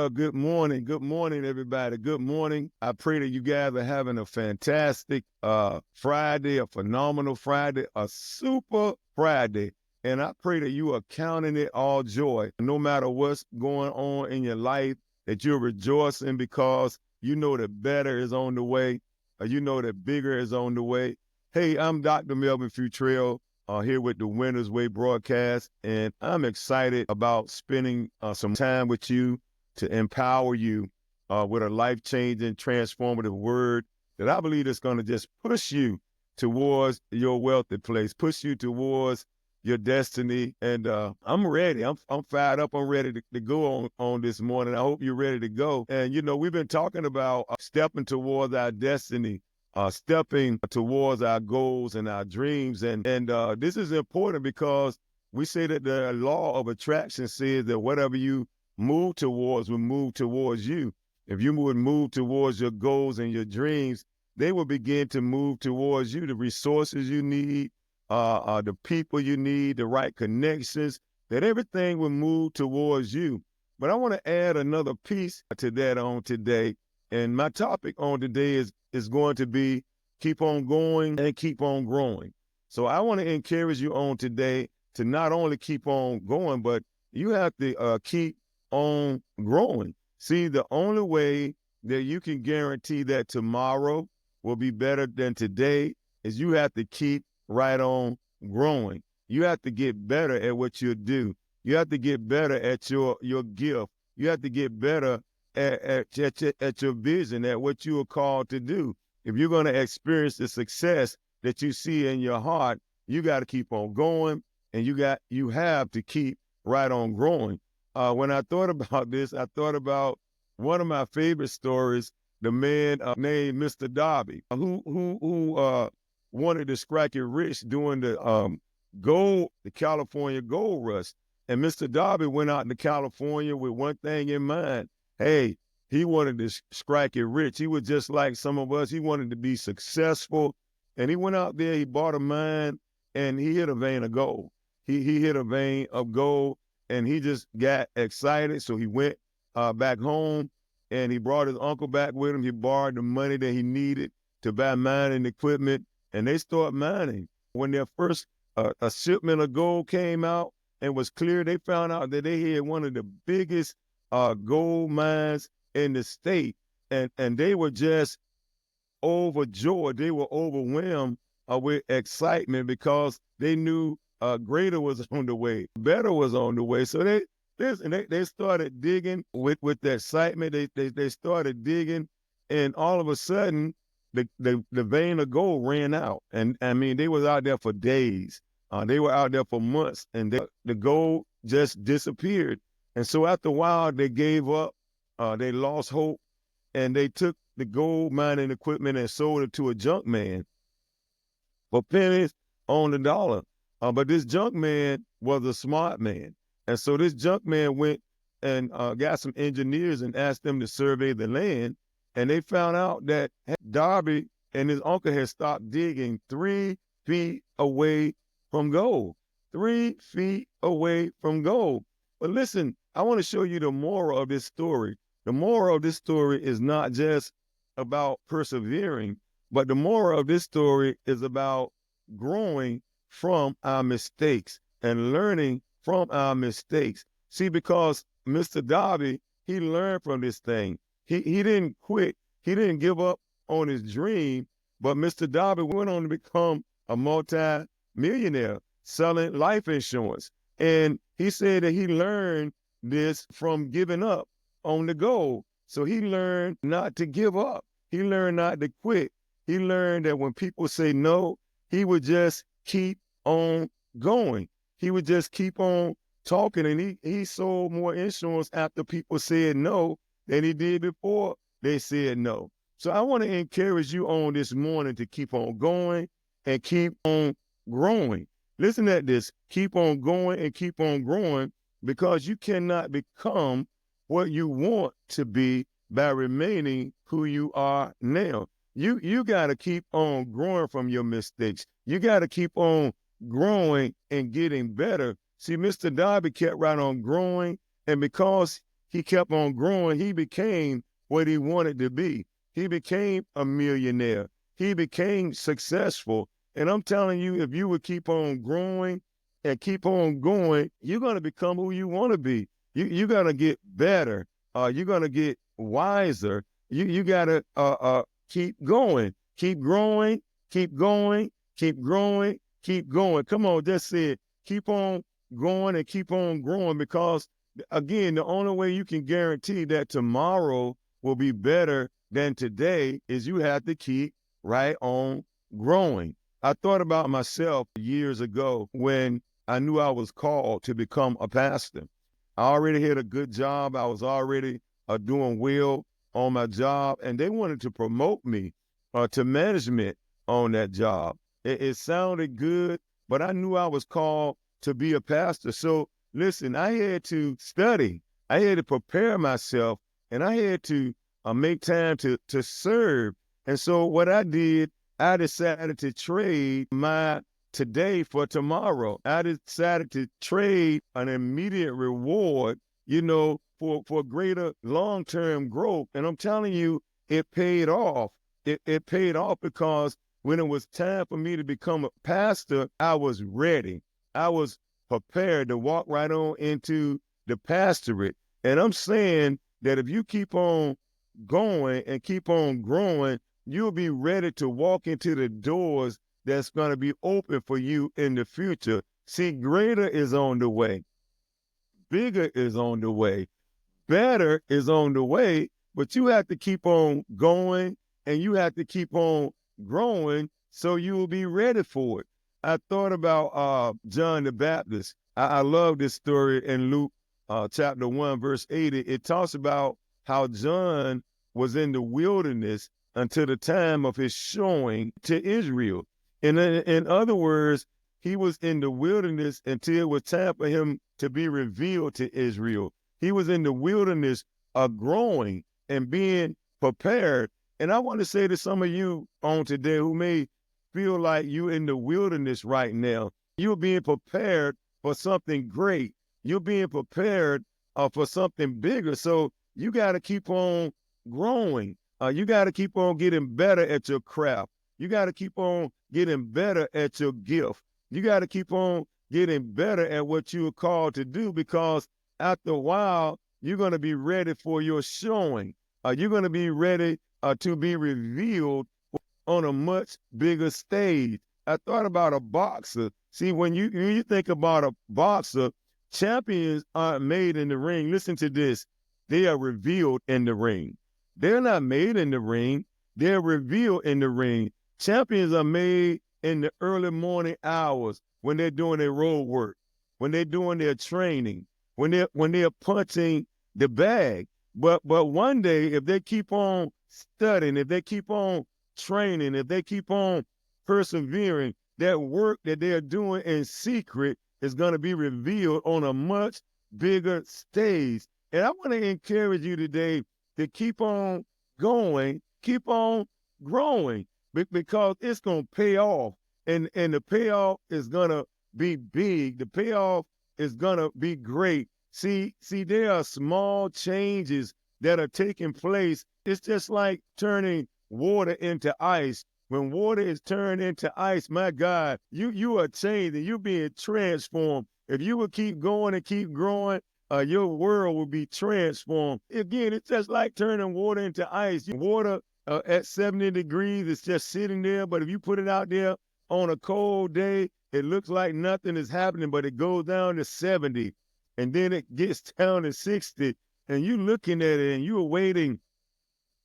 Well, good morning. Good morning, everybody. Good morning. I pray that you guys are having a fantastic Friday, a phenomenal Friday, a super Friday. And I pray that you are counting it all joy, no matter what's going on in your life, that you're rejoicing because you know that better is on the way, or you know that bigger is on the way. Hey, I'm Dr. Melvin Futrell, here with the Winner's Way broadcast, and I'm excited about spending some time with you to empower you with a life-changing, transformative word that I believe is going to just push you towards your wealthy place, push you towards your destiny. And I'm ready. I'm fired up. I'm ready to go on this morning. I hope you're ready to go. And, we've been talking about stepping towards our destiny, stepping towards our goals and our dreams. And this is important because we say that the law of attraction says that whatever you move towards will move towards you. If you would move towards your goals and your dreams, they will begin to move towards you. The resources you need, the people you need, the right connections, that everything will move towards you. But I want to add another piece to that on today. And my topic on today is going to be keep on going and keep on growing. So I want to encourage you on today to not only keep on going, but you have to keep on growing. See, the only way that you can guarantee that tomorrow will be better than today is you have to keep right on growing. You have to get better at what you do. You have to get better at your gift. You have to get better at your vision, at what you are called to do. If you're going to experience the success that you see in your heart, you got to keep on going, and you have to keep right on growing. When I thought about this, I thought about one of my favorite stories, the man named Mr. Darby, who wanted to strike it rich during the California gold rush. And Mr. Darby went out to California with one thing in mind. Hey, he wanted to strike it rich. He was just like some of us. He wanted to be successful. And he went out there, he bought a mine, and he hit a vein of gold. He hit a vein of gold, and he just got excited. So he went back home, and he brought his uncle back with him. He borrowed the money that he needed to buy mining equipment, and they started mining. When their first a shipment of gold came out and was clear, they found out that they had one of the biggest gold mines in the state, and they were just overjoyed. They were overwhelmed with excitement because they knew greater was on the way, better was on the way. So they started digging with the excitement. They started digging, and all of a sudden, the vein of gold ran out. And I mean, they was out there for days. They were out there for months, and the gold just disappeared. And so after a while, they gave up. They lost hope, and they took the gold mining equipment and sold it to a junk man for pennies on the dollar. But this junk man was a smart man. And so this junk man went and got some engineers and asked them to survey the land. And they found out that Darby and his uncle had stopped digging 3 feet away from gold. 3 feet away from gold. But listen, I want to show you the moral of this story. The moral of this story is not just about persevering, but the moral of this story is about growing from our mistakes and learning from our mistakes. See, because Mr. Darby, he learned from this thing. He didn't quit. He didn't give up on his dream, but Mr. Darby went on to become a multi-millionaire selling life insurance. And he said that he learned this from giving up on the goal. So he learned not to give up. He learned not to quit. He learned that when people say no, he would just keep on going. He would just keep on talking, and he sold more insurance after people said no than he did before they said no. So I want to encourage you on this morning to keep on going and keep on growing. Listen at this. Keep on going and keep on growing, because you cannot become what you want to be by remaining who you are now. You got to keep on growing from your mistakes. You got to keep on growing and getting better. See, Mr. Darby kept right on growing, and because he kept on growing, he became what he wanted to be. He became a millionaire. He became successful. And I'm telling you, if you would keep on growing and keep on going, you're going to become who you want to be. You're going to get better. You're going to get wiser. You got to keep going, keep growing, keep going, keep growing, keep going. Come on, just say it. Keep on going and keep on growing, because again, the only way you can guarantee that tomorrow will be better than today is you have to keep right on growing. I thought about myself years ago when I knew I was called to become a pastor. I already had a good job. I was already doing well on my job, and they wanted to promote me to management on that job. It sounded good, but I knew I was called to be a pastor. So listen, I had to study. I had to prepare myself, and I had to make time to serve. And so what I did, I decided to trade my today for tomorrow. I decided to trade an immediate reward, for greater long-term growth. And I'm telling you, it paid off. It paid off because when it was time for me to become a pastor, I was ready. I was prepared to walk right on into the pastorate. And I'm saying that if you keep on going and keep on growing, you'll be ready to walk into the doors that's going to be open for you in the future. See, greater is on the way. Bigger is on the way. Better is on the way, but you have to keep on going and you have to keep on growing so you will be ready for it. I thought about John the Baptist. I love this story in Luke chapter 1, verse 80. It talks about how John was in the wilderness until the time of his showing to Israel. In other words, he was in the wilderness until it was time for him to be revealed to Israel. He was in the wilderness growing and being prepared. And I want to say to some of you on today who may feel like you're in the wilderness right now, you're being prepared for something great. You're being prepared for something bigger. So you got to keep on growing. You got to keep on getting better at your craft. You got to keep on getting better at your gift. You got to keep on getting better at what you were called to do, because after a while, you're going to be ready for your showing. You're going to be ready to be revealed on a much bigger stage. I thought about a boxer. See, when you think about a boxer, champions aren't made in the ring. Listen to this. They are revealed in the ring. They're not made in the ring. They're revealed in the ring. Champions are made in the early morning hours when they're doing their road work, when they're doing their training, when they're punching the bag. But one day, if they keep on studying, if they keep on training, if they keep on persevering, that work that they're doing in secret is going to be revealed on a much bigger stage. And I want to encourage you today to keep on going, keep on growing, because it's going to pay off. And the payoff is going to be big. The payoff is going to be great. See, there are small changes that are taking place. It's just like turning water into ice. When water is turned into ice, my God, you are changing. You're being transformed. If you will keep going and keep growing, your world will be transformed. Again, it's just like turning water into ice. Water at 70 degrees is just sitting there, but if you put it out there on a cold day, it looks like nothing is happening, but it goes down to 70, and then it gets down to 60, and you're looking at it and you're waiting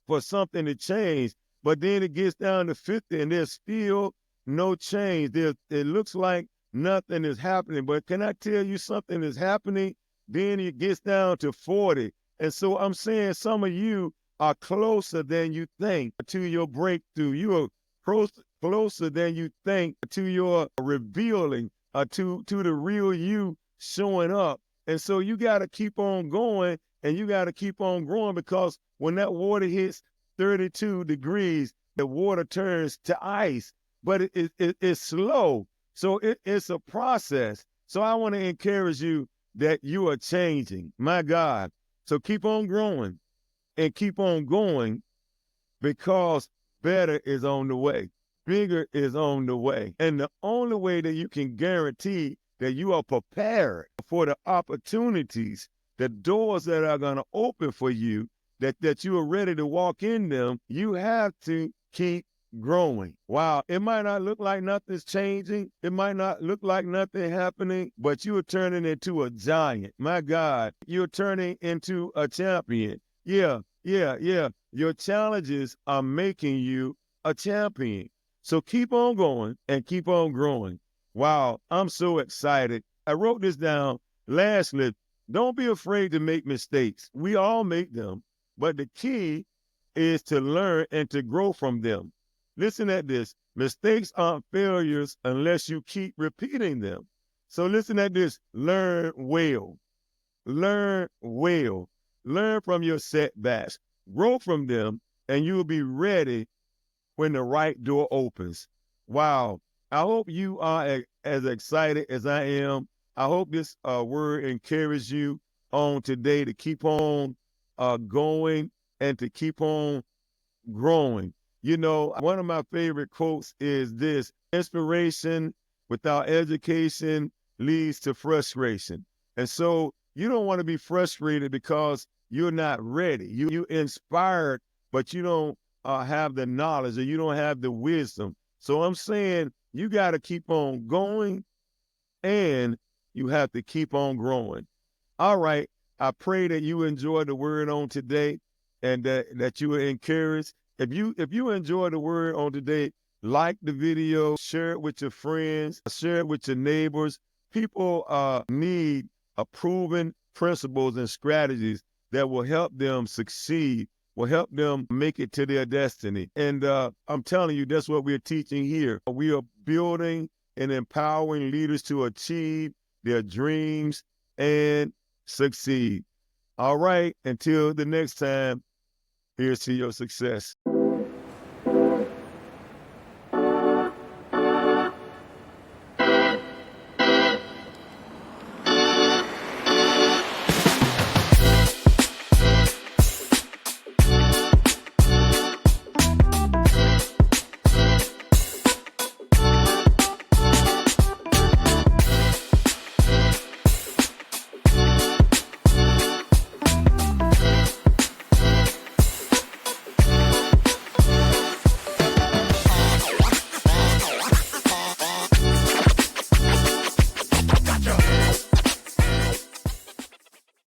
for something to change, but then it gets down to 50 and there's still no change. It looks like nothing is happening, but can I tell you something is happening? Then it gets down to 40. And so I'm saying some of you are closer than you think to your breakthrough. You are closer than you think to your revealing, to the real you showing up. And so you got to keep on going and you got to keep on growing, because when that water hits 32 degrees, the water turns to ice, but it's slow. So it's a process. So I want to encourage you that you are changing. My God, So keep on growing and keep on going because better is on the way. Bigger is on the way. And the only way that you can guarantee that you are prepared for the opportunities, the doors that are going to open for you, that you are ready to walk in them, you have to keep growing. Wow, it might not look like nothing's changing. It might not look like nothing happening, but you are turning into a giant. My God, you're turning into a champion. Yeah. Your challenges are making you a champion. So keep on going and keep on growing. Wow, I'm so excited. I wrote this down. Lastly, don't be afraid to make mistakes. We all make them, but the key is to learn and to grow from them. Listen at this. Mistakes aren't failures unless you keep repeating them. So listen at this. Learn well. Learn well. Learn from your setbacks. Grow from them, and you will be ready when the right door opens. Wow. I hope you are as excited as I am. I hope this word encourages you on today to keep on going and to keep on growing. You know, one of my favorite quotes is this: inspiration without education leads to frustration. And so you don't want to be frustrated because you're not ready. You inspired, but you don't have the knowledge or you don't have the wisdom. So I'm saying you got to keep on going and you have to keep on growing. All right. I pray that you enjoyed the word on today and that you were encouraged. If you enjoyed the word on today, like the video, share it with your friends, share it with your neighbors. People need proven principles and strategies that will help them succeed, will help them make it to their destiny. And I'm telling you, that's what we're teaching here. We are building and empowering leaders to achieve their dreams and succeed. All right, until the next time, here's to your success.